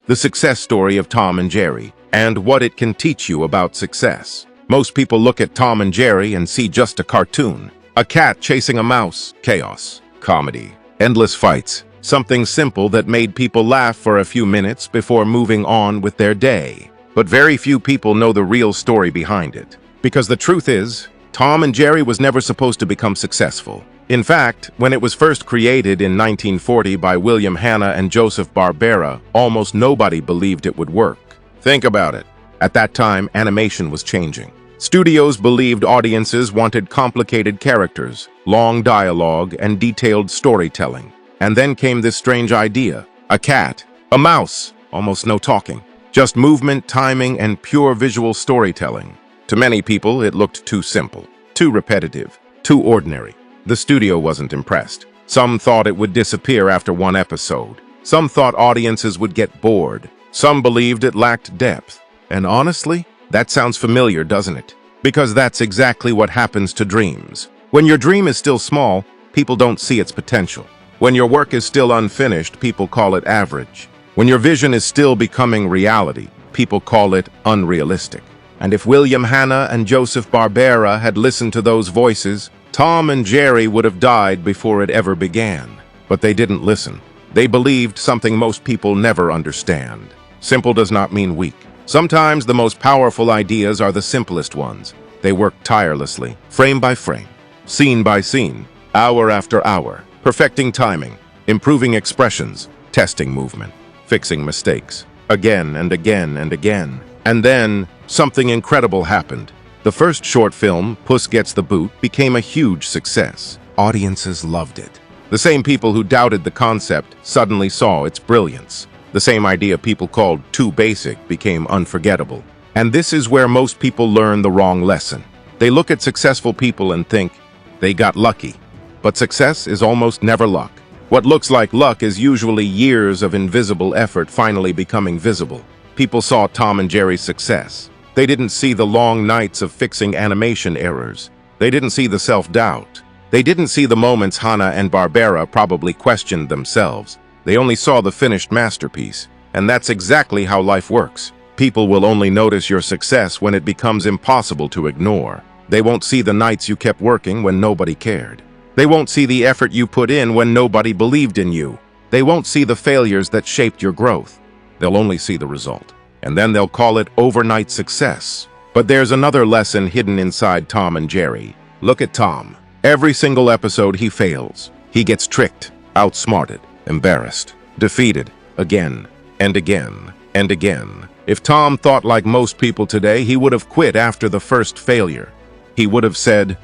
the success story of Tom and Jerry, and what it can teach you about success. Most people look at Tom and Jerry and see just a cartoon. A cat chasing a mouse, chaos, comedy, endless fights, something simple that made people laugh for a few minutes before moving on with their day. But very few people know the real story behind it. Because the truth is, Tom and Jerry was never supposed to become successful. In fact, when it was first created in 1940 by William Hanna and Joseph Barbera, almost nobody believed it would work. Think about it. At that time, animation was changing. Studios believed audiences wanted complicated characters, long dialogue, and detailed storytelling. And then came this strange idea. A cat, a mouse, almost no talking. Just movement, timing, and pure visual storytelling. To many people, it looked too simple, too repetitive, too ordinary. The studio wasn't impressed. Some thought it would disappear after one episode. Some thought audiences would get bored. Some believed it lacked depth. And honestly, that sounds familiar, doesn't it? Because that's exactly what happens to dreams. When your dream is still small, people don't see its potential. When your work is still unfinished, people call it average. When your vision is still becoming reality, people call it unrealistic. And if William Hanna and Joseph Barbera had listened to those voices, Tom and Jerry would have died before it ever began. But they didn't listen. They believed something most people never understand. Simple does not mean weak. Sometimes the most powerful ideas are the simplest ones. They work tirelessly, frame by frame, scene by scene, hour after hour, perfecting timing, improving expressions, testing movement, fixing mistakes, again and again and again. And then, something incredible happened. The first short film, Puss Gets the Boot, became a huge success. Audiences loved it. The same people who doubted the concept suddenly saw its brilliance. The same idea people called too basic became unforgettable. And this is where most people learn the wrong lesson. They look at successful people and think, they got lucky. But success is almost never luck. What looks like luck is usually years of invisible effort finally becoming visible. People saw Tom and Jerry's success. They didn't see the long nights of fixing animation errors. They didn't see the self-doubt. They didn't see the moments Hanna and Barbera probably questioned themselves. They only saw the finished masterpiece. And that's exactly how life works. People will only notice your success when it becomes impossible to ignore. They won't see the nights you kept working when nobody cared. They won't see the effort you put in when nobody believed in you. They won't see the failures that shaped your growth. They'll only see the result. And then they'll call it overnight success. But there's another lesson hidden inside Tom and Jerry. Look at Tom. Every single episode he fails. He gets tricked, outsmarted, embarrassed, defeated, again and again and again. If Tom thought like most people today, he would have quit after the first failure. He would have said,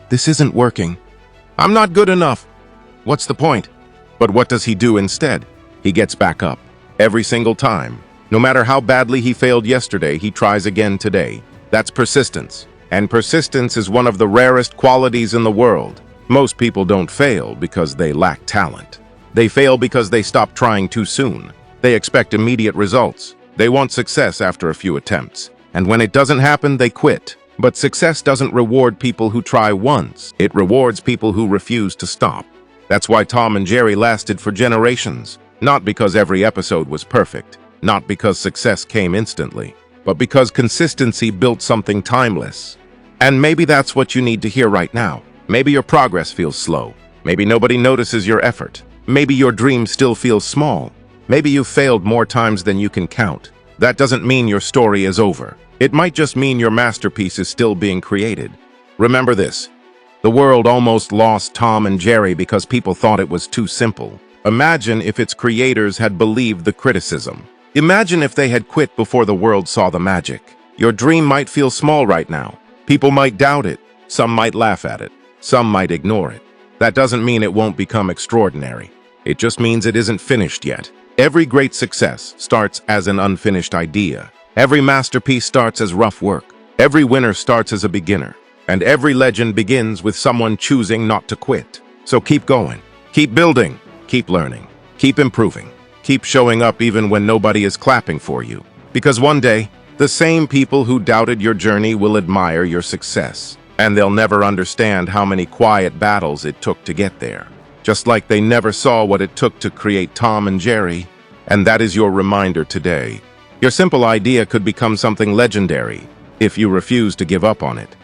"This isn't working. I'm not good enough. What's the point?" But what does he do instead? He gets back up. Every single time. No matter how badly he failed yesterday, he tries again today. That's persistence. And persistence is one of the rarest qualities in the world. Most people don't fail because they lack talent. They fail because they stop trying too soon. They expect immediate results. They want success after a few attempts. And when it doesn't happen, they quit. But success doesn't reward people who try once. It rewards people who refuse to stop. That's why Tom and Jerry lasted for generations. Not because every episode was perfect. Not because success came instantly. But because consistency built something timeless. And maybe that's what you need to hear right now. Maybe your progress feels slow. Maybe nobody notices your effort. Maybe your dream still feels small. Maybe you've failed more times than you can count. That doesn't mean your story is over. It might just mean your masterpiece is still being created. Remember this. The world almost lost Tom and Jerry because people thought it was too simple. Imagine if its creators had believed the criticism. Imagine if they had quit before the world saw the magic. Your dream might feel small right now. People might doubt it. Some might laugh at it. Some might ignore it. That doesn't mean it won't become extraordinary. It just means it isn't finished yet. Every great success starts as an unfinished idea. Every masterpiece starts as rough work. Every winner starts as a beginner. And every legend begins with someone choosing not to quit. So keep going. Keep building. Keep learning. Keep improving. Keep showing up even when nobody is clapping for you. Because one day, the same people who doubted your journey will admire your success. And they'll never understand how many quiet battles it took to get there. Just like they never saw what it took to create Tom and Jerry, And that is your reminder today. Your simple idea could become something legendary if you refuse to give up on it.